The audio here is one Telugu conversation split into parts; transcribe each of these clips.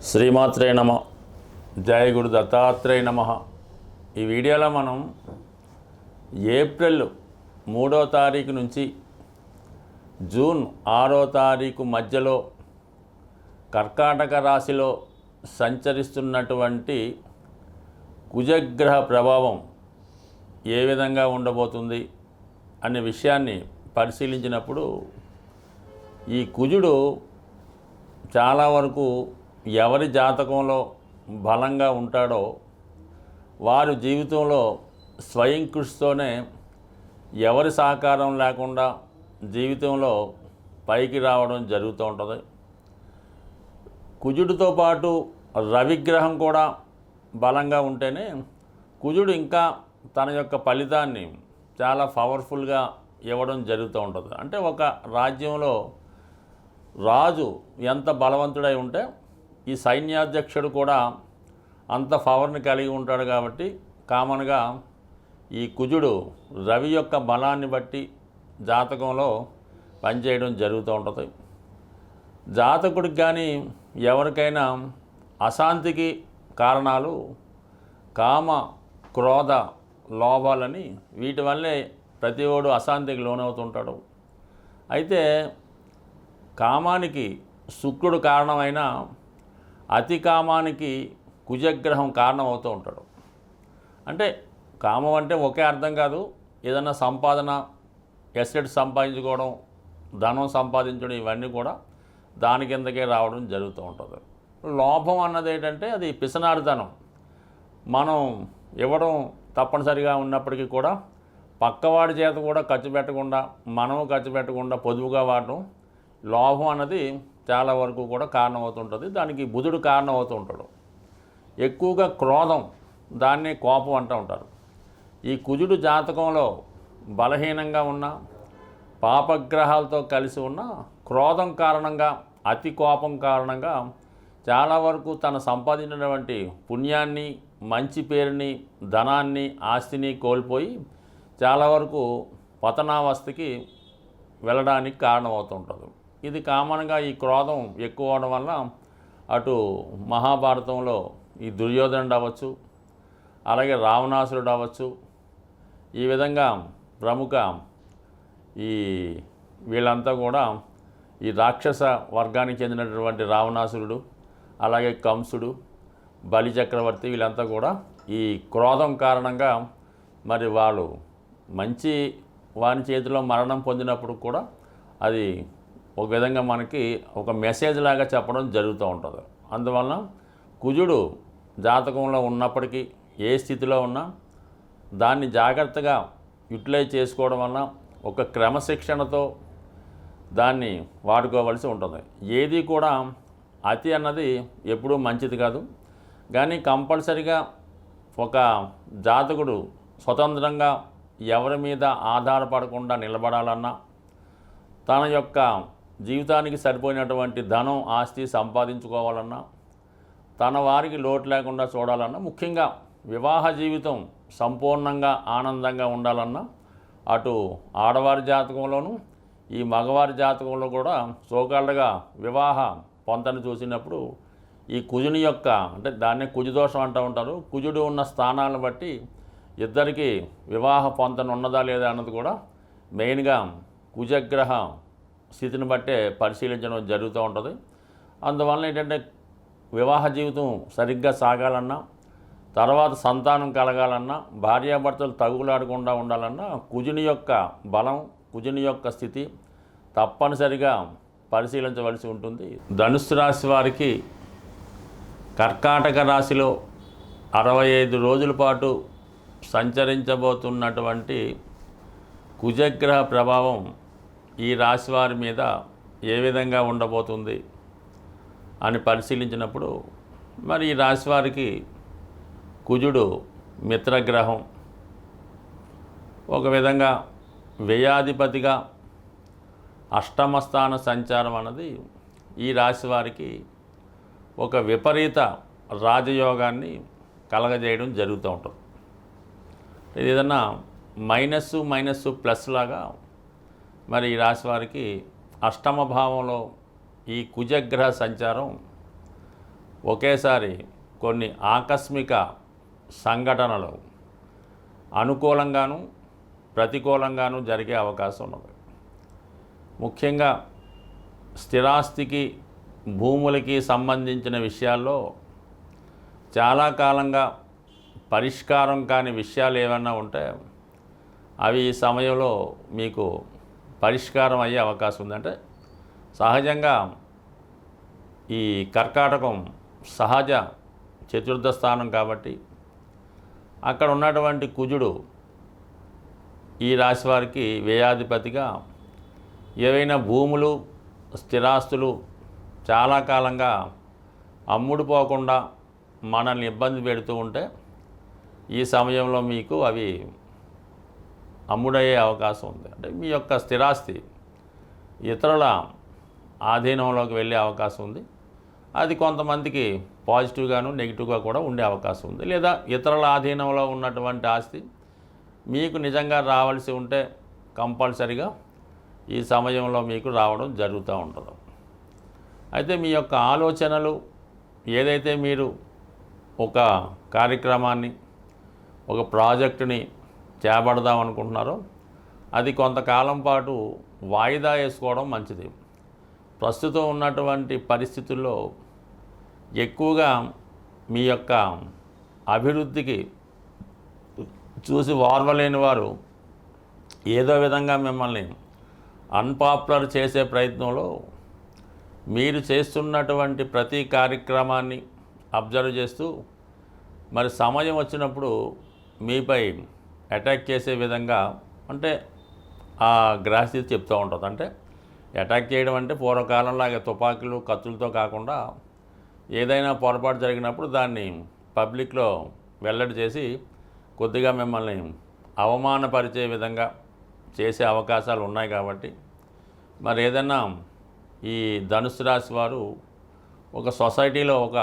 శ్రీమాత్రే నమ. జయ గురు దత్తాత్రేయ నమ. ఈ వీడియోలో మనం ఏప్రిల్ 3వ తారీఖు నుంచి జూన్ 6వ తారీఖు మధ్యలో కర్కాటక రాశిలో సంచరిస్తున్నటువంటి కుజగ్రహ ప్రభావం ఏ విధంగా ఉండబోతుంది అనే విషయాన్ని పరిశీలించినప్పుడు ఈ కుజుడు చాలా వరకు ఎవరి జాతకంలో బలంగా ఉంటాడో వారు జీవితంలో స్వయం కృషితోనే ఎవరి సహకారం లేకుండా జీవితంలో పైకి రావడం జరుగుతూ ఉంటుంది. కుజుడితో పాటు రవిగ్రహం కూడా బలంగా ఉంటేనే కుజుడు ఇంకా తన యొక్క ఫలితాన్ని చాలా పవర్ఫుల్గా ఇవ్వడం జరుగుతూ ఉంటుంది. అంటే ఒక రాజ్యంలో రాజు ఎంత బలవంతుడై ఉంటే ఈ సైన్యాధ్యక్షుడు కూడా అంత పవర్ని కలిగి ఉంటాడు. కాబట్టి కామన్గా ఈ కుజుడు రవి యొక్క బలాన్ని బట్టి జాతకంలో పనిచేయడం జరుగుతూ ఉంటుంది. జాతకుడికి కానీ ఎవరికైనా అశాంతికి కారణాలు కామ, క్రోధ, లోభాలని వీటి వల్లే ప్రతివాడు అశాంతికి లోనవుతుంటాడు. అయితే కామానికి శుక్రుడు కారణమైన అతి కామానికి కుజగ్రహం కారణం అవుతూ ఉంటాడు. అంటే కామం అంటే ఒకే అర్థం కాదు, ఏదైనా సంపాదన, ఎసెట్ సంపాదించుకోవడం, ధనం సంపాదించడం, ఇవన్నీ కూడా దాని కిందకే రావడం జరుగుతూ ఉంటుంది. లోభం అన్నది ఏంటంటే అది పిసనారితనం. మనం ఇవ్వడం తప్పనిసరిగా ఉన్నప్పటికీ కూడా పక్కవాడి చేత కూడా ఖర్చు పెట్టకుండా, మనము ఖర్చు పెట్టకుండా పొదుపుగా వాడడం, లోభం అన్నది చాలా వరకు కూడా కారణమవుతుంటుంది. దానికి బుధుడు కారణమవుతూ ఉంటాడు. ఎక్కువగా క్రోధం, దాన్ని కోపం అంటూ ఉంటారు. ఈ కుజుడు జాతకంలో బలహీనంగా ఉన్న, పాపగ్రహాలతో కలిసి ఉన్న క్రోధం కారణంగా, అతి కోపం కారణంగా చాలా వరకు తను సంపాదించినటువంటి పుణ్యాన్ని, మంచి పేరుని, ధనాన్ని, ఆస్తిని కోల్పోయి చాలా వరకు పతనావస్థకి వెళ్ళడానికి కారణమవుతుంటుంది. ఇది కామన్గా ఈ క్రోధం ఎక్కువ అవడం వల్ల అటు మహాభారతంలో ఈ దుర్యోధనుడు అవ్వచ్చు, అలాగే రావణాసురుడు అవ్వచ్చు, ఈ విధంగా ప్రముఖ ఈ వీళ్ళంతా కూడా ఈ రాక్షస వర్గానికి చెందినటువంటి రావణాసురుడు, అలాగే కంసుడు, బలిచక్రవర్తి, వీళ్ళంతా కూడా ఈ క్రోధం కారణంగా మరి వాళ్ళు మంచి వాని చేతిలో మరణం పొందినప్పుడు కూడా అది ఒక విధంగా మనకి ఒక మెసేజ్ లాగా చెప్పడం జరుగుతూ ఉంటుంది. అందువలన కుజుడు జాతకంలో ఉన్నప్పటికీ ఏ స్థితిలో ఉన్నా దాన్ని జాగ్రత్తగా యూటిలైజ్ చేసుకోవడం వలన ఒక క్రమశిక్షణతో దాన్ని వాడుకోవలసి ఉంటుంది. ఏది కూడా అతి అన్నది ఎప్పుడూ మంచిది కాదు. కానీ కంపల్సరిగా ఒక జాతకుడు స్వతంత్రంగా ఎవరి మీద ఆధారపడకుండా నిలబడాలన్నా, తన యొక్క జీవితానికి సరిపోయినటువంటి ధనం, ఆస్తి సంపాదించుకోవాలన్నా, తన వారికి లోటు లేకుండా చూడాలన్నా, ముఖ్యంగా వివాహ జీవితం సంపూర్ణంగా ఆనందంగా ఉండాలన్నా అటు ఆడవారి జాతకంలోనూ ఈ మగవారి జాతకంలో కూడా సోకాళ్ళగా వివాహ పొంతను చూసినప్పుడు ఈ కుజుని యొక్క, అంటే దాన్నే కుజదోషం అంటూ ఉంటారు, కుజుడు ఉన్న స్థానాలను బట్టి ఇద్దరికి వివాహ పొంతన ఉన్నదా లేదా అన్నది కూడా మెయిన్గా కుజగ్రహ స్థితిని బట్టే పరిశీలించడం జరుగుతూ ఉంటుంది. అందువలన ఏంటంటే వివాహ జీవితం సరిగ్గా సాగాలన్నా, తర్వాత సంతానం కలగాలన్నా, భార్యాభర్తలు తగులాడకుండా ఉండాలన్నా కుజుని యొక్క బలం, కుజుని యొక్క స్థితి తప్పనిసరిగా పరిశీలించవలసి ఉంటుంది. ధనుస్సు రాశి వారికి కర్కాటక రాశిలో 65 రోజుల పాటు సంచరించబోతున్నటువంటి కుజగ్రహ ప్రభావం ఈ రాశి వారి మీద ఏ విధంగా ఉండబోతుంది అని పరిశీలించినప్పుడు మరి ఈ రాశి వారికి కుజుడు మిత్రగ్రహం, ఒక విధంగా వ్యయాధిపతిగా అష్టమ స్థాన సంచారం అన్నది ఈ రాశి వారికి ఒక విపరీత రాజయోగాన్ని కలగజేయడం జరుగుతూ ఉంటుంది. ఇది ఏదన్నా మైనస్ ప్లస్ లాగా మరి ఈ రాశి వారికి అష్టమ భావంలో ఈ కుజగ్రహ సంచారం ఒకేసారి కొన్ని ఆకస్మిక సంఘటనలు అనుకూలంగాను ప్రతికూలంగాను జరిగే అవకాశం ఉన్నది. ముఖ్యంగా స్థిరాస్తికి భూములకి సంబంధించిన విషయాల్లో చాలా కాలంగా పరిష్కారం కాని విషయాలు ఏమన్నా ఉంటే అవి ఈ సమయంలో మీకు పరిష్కారం అయ్యే అవకాశం ఉంది. అంటే సహజంగా ఈ కర్కాటకం సహజ చతుర్థ స్థానం కాబట్టి అక్కడ ఉన్నటువంటి కుజుడు ఈ రాశి వారికి వ్యయాధిపతిగా ఏవైనా భూములు స్థిరాస్తులు చాలా కాలంగా అమ్ముడుపోకుండా మనల్ని ఇబ్బంది పెడుతూ ఉంటే ఈ సమయంలో మీకు అవి అమ్ముడయ్యే అవకాశం ఉంది. అంటే మీ యొక్క స్థిరాస్తి ఇతరుల ఆధీనంలోకి వెళ్ళే అవకాశం ఉంది. అది కొంతమందికి పాజిటివ్గాను నెగిటివ్గా కూడా ఉండే అవకాశం ఉంది. లేదా ఇతరుల ఆధీనంలో ఉన్నటువంటి ఆస్తి మీకు నిజంగా రావాల్సి ఉంటే కంపల్సరిగా ఈ సమయంలో మీకు రావడం జరుగుతూ ఉంటుంది. అయితే మీ యొక్క ఆలోచనలు ఏదైతే మీరు ఒక కార్యక్రమాన్ని ఒక ప్రాజెక్టుని చేపడదాం అనుకుంటున్నారో అది కొంతకాలం పాటు వాయిదా వేసుకోవడం మంచిది. ప్రస్తుతం ఉన్నటువంటి పరిస్థితుల్లో ఎక్కువగా మీ యొక్క అభివృద్ధికి చూసి ఓర్వలేని వారు ఏదో విధంగా మిమ్మల్ని అన్పాపులర్ చేసే ప్రయత్నంలో మీరు చేస్తున్నటువంటి ప్రతి కార్యక్రమాన్ని అబ్జర్వ్ చేస్తూ మరి సమయం వచ్చినప్పుడు మీపై అటాక్ చేసే విధంగా అంటే ఆ గ్రహస్థితి చెప్తూ ఉంటుంది. అంటే అటాక్ చేయడం అంటే పూర్వకాలంలాగా తుపాకులు కత్తులతో కాకుండా ఏదైనా పొరపాటు జరిగినప్పుడు దాన్ని పబ్లిక్లో వెల్లడి చేసి కొద్దిగా మిమ్మల్ని అవమానపరిచే విధంగా చేసే అవకాశాలు ఉన్నాయి. కాబట్టి మరి ఏదైనా ఈ ధనుసు రాశి వారు ఒక సొసైటీలో ఒక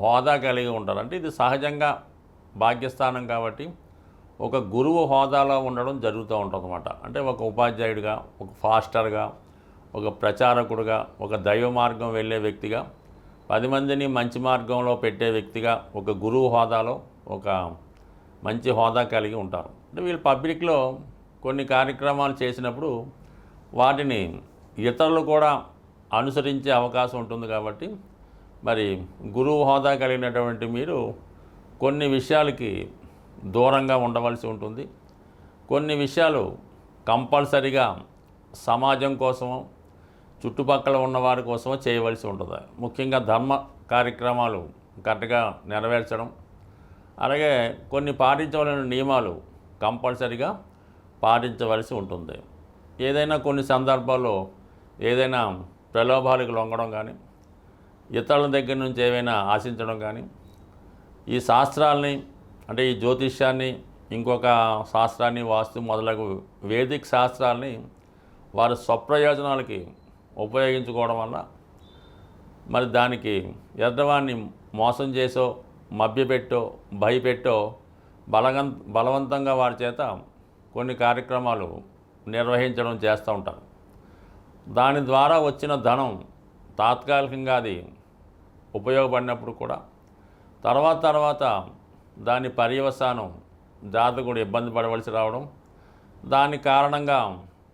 హోదా కలిగి ఉంటారు. అంటే ఇది సహజంగా భాగ్యస్థానం కాబట్టి ఒక గురువు హోదాలో ఉండడం జరుగుతూ ఉంటుంది అన్నమాట. అంటే ఒక ఉపాధ్యాయుడిగా, ఒక ఫాస్టర్గా, ఒక ప్రచారకుడిగా, ఒక దైవ మార్గం వెళ్ళే వ్యక్తిగా, 10 మందిని మంచి మార్గంలో పెట్టే వ్యక్తిగా, ఒక గురువు హోదాలో ఒక మంచి హోదా కలిగి ఉంటారు. అంటే వీళ్ళు పబ్లిక్లో కొన్ని కార్యక్రమాలు చేసినప్పుడు వాటిని ఇతరులు కూడా అనుసరించే అవకాశం ఉంటుంది. కాబట్టి మరి గురువు హోదా కలిగినటువంటి మీరు కొన్ని విషయాలకి దూరంగా ఉండవలసి ఉంటుంది. కొన్ని విషయాలు కంపల్సరిగా సమాజం కోసమో చుట్టుపక్కల ఉన్నవారి కోసమో చేయవలసి ఉంటుంది. ముఖ్యంగా ధర్మ కార్యక్రమాలు కరెక్ట్గా నెరవేర్చడం, అలాగే కొన్ని పాటించవలసిన నియమాలు కంపల్సరిగా పాటించవలసి ఉంటుంది. ఏదైనా కొన్ని సందర్భాల్లో ఏదైనా ప్రలోభాలకు లొంగడం కానీ, ఇతరుల దగ్గర నుంచి ఏవైనా ఆశించడం కానీ, ఈ శాస్త్రాలని అంటే ఈ జ్యోతిష్యాన్ని, ఇంకొక శాస్త్రాన్ని, వాస్తు మొదలగు వేదిక్ శాస్త్రాలని వారి స్వప్రయోజనాలకి ఉపయోగించుకోవడం వల్ల మరి దానికి ఎదుటివాడిని మోసం చేసో, మభ్యపెట్టో, భయపెట్టో బలవంతంగా వారి చేత కొన్ని కార్యక్రమాలు నిర్వహించడం చేస్తూ ఉంటారు. దాని ద్వారా వచ్చిన ధనం తాత్కాలికంగా అది ఉపయోగపడినప్పుడు కూడా తర్వాత దాని పర్యవసానం జాతకుడు ఇబ్బంది పడవలసి రావడం, దాని కారణంగా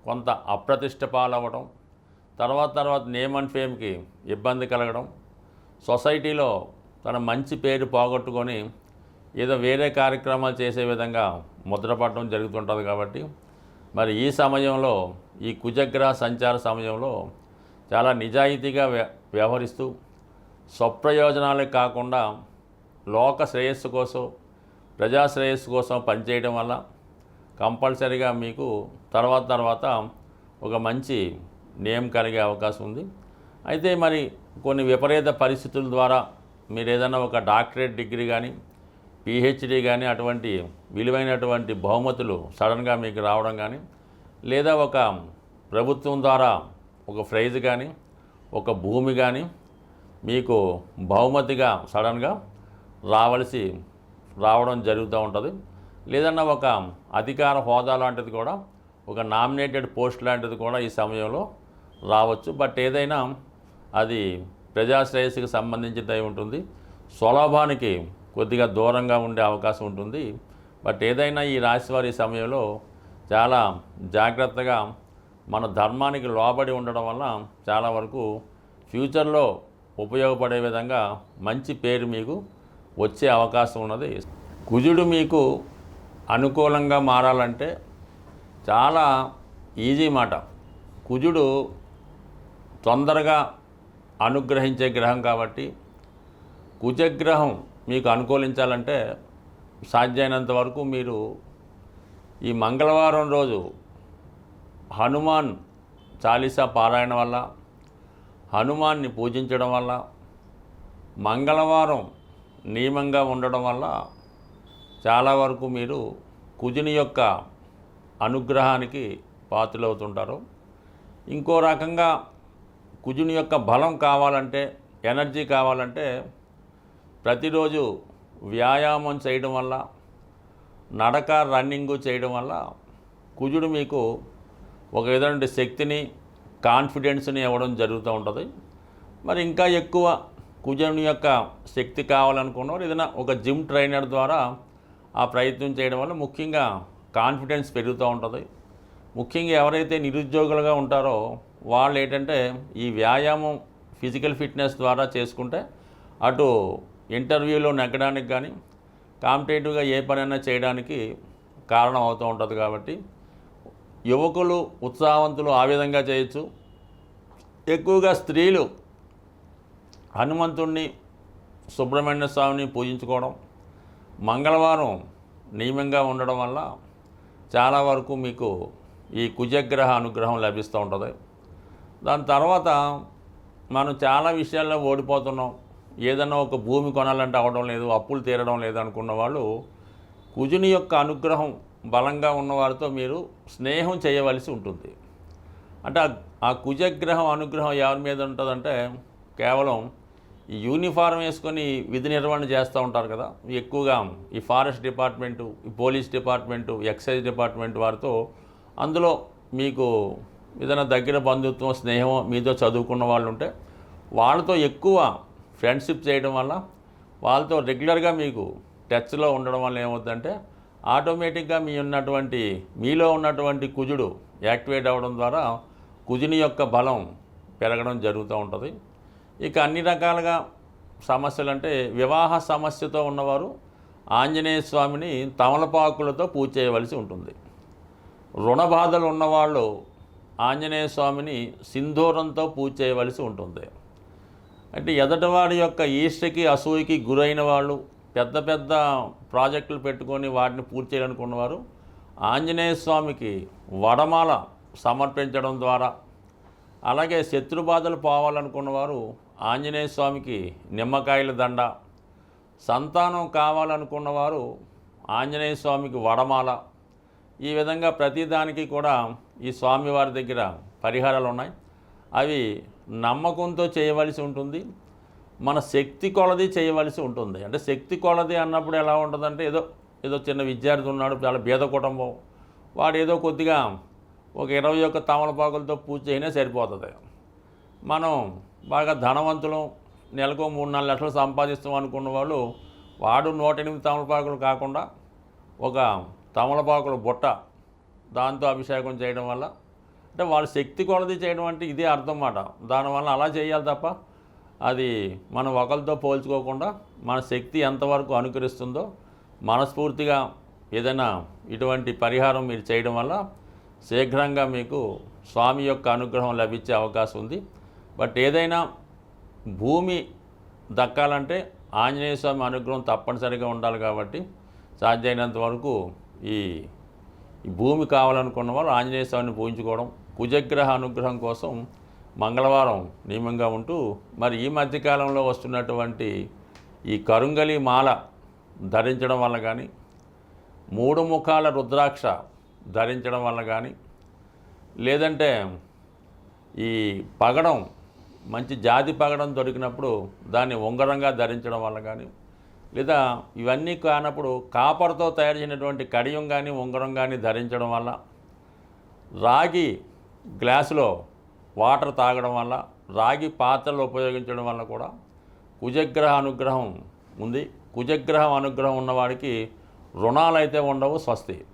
కొంత అప్రతిష్ట పాలవ్వడం, తర్వాత నేమ్ అండ్ ఫేమ్కి ఇబ్బంది కలగడం, సొసైటీలో తన మంచి పేరు పోగొట్టుకొని ఏదో వేరే కార్యక్రమాలు చేసే విధంగా ముద్రపడడం జరుగుతుంటుంది. కాబట్టి మరి ఈ సమయంలో ఈ కుజగ్రహ సంచార సమయంలో చాలా నిజాయితీగా వ్యవహరిస్తూ స్వప్రయోజనాలే కాకుండా లోక శ్రేయస్సు కోసం, ప్రజా శ్రేయస్సు కోసం పనిచేయడం వల్ల కంపల్సరీగా మీకు తర్వాత ఒక మంచి నేమ్ కలిగే అవకాశం ఉంది. అయితే మరి కొన్ని విపరీత పరిస్థితుల ద్వారా మీరు ఏదైనా ఒక డాక్టరేట్ డిగ్రీ కానీ, పిహెచ్డి కానీ అటువంటి విలువైనటువంటి బహుమతులు సడన్గా మీకు రావడం కానీ, లేదా ఒక ప్రభుత్వం ద్వారా ఒక ప్రైజ్ కానీ, ఒక భూమి కానీ మీకు బహుమతిగా సడన్గా రావడం జరుగుతూ ఉంటుంది. లేదన్నా ఒక అధికార హోదా లాంటిది కూడా, ఒక నామినేటెడ్ పోస్ట్ లాంటిది కూడా ఈ సమయంలో రావచ్చు. బట్ ఏదైనా అది ప్రజాశ్రేయస్సుకి సంబంధించినది ఉంటుంది. స్వలాభానికి కొద్దిగా దూరంగా ఉండే అవకాశం ఉంటుంది. బట్ ఏదైనా ఈ రాశివారి సమయంలో చాలా జాగ్రత్తగా మన ధర్మానికి లోబడి ఉండడం వల్ల చాలా వరకు ఫ్యూచర్లో ఉపయోగపడే విధంగా మంచి పేరు మీకు వచ్చే అవకాశం ఉన్నది. కుజుడు మీకు అనుకూలంగా మారాలంటే చాలా ఈజీ మాట. కుజుడు తొందరగా అనుగ్రహించే గ్రహం కాబట్టి కుజగ్రహం మీకు అనుకూలించాలంటే సాధ్యమైనంత వరకు మీరు ఈ మంగళవారం రోజు హనుమాన్ చాలీసా పారాయణ వల్ల, హనుమాన్ని పూజించడం వల్ల, మంగళవారం నియమంగా ఉండడం వల్ల చాలా వరకు మీరు కుజుని యొక్క అనుగ్రహానికి పాత్రలవుతుంటారు. ఇంకో రకంగా కుజుని యొక్క బలం కావాలంటే, ఎనర్జీ కావాలంటే ప్రతిరోజు వ్యాయామం చేయడం వల్ల, నడక రన్నింగు చేయడం వల్ల కుజుడు మీకు ఒక విధమైన శక్తిని, కాన్ఫిడెన్స్ని ఇవ్వడం జరుగుతూ ఉంటుంది. మరి ఇంకా ఎక్కువ కుజుని యొక్క శక్తి కావాలనుకున్నవారు ఏదైనా ఒక జిమ్ ట్రైనర్ ద్వారా ఆ ప్రయత్నం చేయడం వల్ల ముఖ్యంగా కాన్ఫిడెన్స్ పెరుగుతూ ఉంటుంది. ముఖ్యంగా ఎవరైతే నిరుద్యోగులుగా ఉంటారో వాళ్ళు ఏంటంటే ఈ వ్యాయామం, ఫిజికల్ ఫిట్నెస్ ద్వారా చేసుకుంటే అటు ఇంటర్వ్యూలో నెగ్గడానికి కానీ, కాంపిటేటివ్గా ఏ పనైనా చేయడానికి కారణం అవుతూ ఉంటుంది. కాబట్టి యువకులు, ఉత్సాహవంతులు ఆ విధంగా చేయొచ్చు. ఎక్కువగా స్త్రీలు హనుమంతుణ్ణి, సుబ్రహ్మణ్య స్వామిని పూజించుకోవడం, మంగళవారం నియమంగా ఉండడం వల్ల చాలా వరకు మీకు ఈ కుజగ్రహ అనుగ్రహం లభిస్తూ ఉంటుంది. దాని తర్వాత మనం చాలా విషయాల్లో ఓడిపోతున్నాం. ఏదైనా ఒక భూమి కొనాలంటే అవ్వడం లేదు, అప్పులు తీరడం లేదు అనుకున్న వాళ్ళు కుజుని యొక్క అనుగ్రహం బలంగా ఉన్నవారితో మీరు స్నేహం చేయవలసి ఉంటుంది. అంటే ఆ కుజగ్రహం అనుగ్రహం ఎవరి మీద ఉంటుందంటే కేవలం ఈ యూనిఫారం వేసుకొని విధి నిర్వహణ చేస్తూ ఉంటారు కదా, ఎక్కువగా ఈ ఫారెస్ట్ డిపార్ట్మెంటు, ఈ పోలీస్ డిపార్ట్మెంటు, ఎక్సైజ్ డిపార్ట్మెంట్ వారితో, అందులో మీకు ఏదైనా దగ్గర బంధుత్వం, స్నేహం మీతో చదువుకున్న వాళ్ళు ఉంటే వాళ్ళతో ఎక్కువ ఫ్రెండ్షిప్ చేయడం వల్ల, వాళ్ళతో రెగ్యులర్గా మీకు టచ్లో ఉండడం వల్ల ఏమవుతుందంటే ఆటోమేటిక్గా మీలో ఉన్నటువంటి కుజుడు యాక్టివేట్ అవ్వడం ద్వారా కుజుని యొక్క బలం పెరగడం జరుగుతూ ఉంటుంది. ఇక అన్ని రకాలుగా సమస్యలు అంటే వివాహ సమస్యతో ఉన్నవారు ఆంజనేయ స్వామిని తమలపాకులతో పూజ చేయవలసి ఉంటుంది. రుణ బాధలు ఉన్నవాళ్ళు ఆంజనేయ స్వామిని సింధూరంతో పూజ చేయవలసి ఉంటుంది. అంటే ఎదటివాడి యొక్క ఈర్ష్యకి, అసూయకి గురైన వాళ్ళు, పెద్ద పెద్ద ప్రాజెక్టులు పెట్టుకొని వాటిని పూర్తి చేయాలనుకున్నవారు ఆంజనేయ స్వామికి వడమాల సమర్పించడం ద్వారా, అలాగే శత్రుబాధలు పోవాలనుకున్నవారు ఆంజనేయ స్వామికి నిమ్మకాయల దండ, సంతానం కావాలనుకున్నవారు ఆంజనేయ స్వామికి వడమాల, ఈ విధంగా ప్రతిదానికి కూడా ఈ స్వామివారి దగ్గర పరిహారాలు ఉన్నాయి. అవి నమ్మకంతో చేయవలసి ఉంటుంది. మన శక్తి కొలది చేయవలసి ఉంటుంది. అంటే శక్తి కొలది అన్నప్పుడు ఎలా ఉంటుందంటే ఏదో చిన్న విద్యార్థి ఉన్నాడు, చాలా బీద కుటుంబం, వాడు ఏదో కొద్దిగా ఒక 21 తమలపాకులతో పూజ చేయనే సరిపోతుంది. మనం బాగా ధనవంతులం, నెలకు 3-4 లక్షలు సంపాదిస్తాం అనుకున్న వాళ్ళు వాడు 108 తమలపాకులు కాకుండా ఒక తమలపాకుల బుట్ట, దాంతో అభిషేకం చేయడం వల్ల, అంటే వాళ్ళ శక్తి కొలది చేయడం అంటే ఇదే అర్థం మాట. దానివల్ల అలా చేయాలి తప్ప అది మనం ఒకరితో పోల్చుకోకుండా మన శక్తి ఎంతవరకు అనుకరిస్తుందో మనస్ఫూర్తిగా ఏదైనా ఇటువంటి పరిహారం మీరు చేయడం వల్ల శీఘ్రంగా మీకు స్వామి యొక్క అనుగ్రహం లభించే అవకాశం ఉంది. బట్ ఏదైనా భూమి దక్కాలంటే ఆంజనేయ స్వామి అనుగ్రహం తప్పనిసరిగా ఉండాలి. కాబట్టి సాధ్యమైనంత వరకు ఈ భూమి కావాలనుకున్న వాళ్ళు ఆంజనేయ స్వామిని పూజించుకోవడం, కుజగ్రహ అనుగ్రహం కోసం మంగళవారం నియమంగా ఉంటూ, మరి ఈ మధ్యకాలంలో వస్తున్నటువంటి ఈ కరుంగలి మాల ధరించడం వల్ల కానీ, 3 ముఖాల రుద్రాక్ష ధరించడం వల్ల కానీ, లేదంటే ఈ పగడం, మంచి జాతి పగడం దొరికినప్పుడు దాన్ని ఉంగరంగా ధరించడం వల్ల కానీ, లేదా ఇవన్నీ కానప్పుడు కాపర్తో తయారు చేసినటువంటి కడియం కానీ ఉంగరం కానీ ధరించడం వల్ల, రాగి గ్లాసులో వాటర్ తాగడం వల్ల, రాగి పాత్రలు ఉపయోగించడం వల్ల కూడా కుజగ్రహ అనుగ్రహం ఉంది. కుజగ్రహం అనుగ్రహం ఉన్నవాడికి రుణాలు అయితే ఉండవు. స్వస్తి.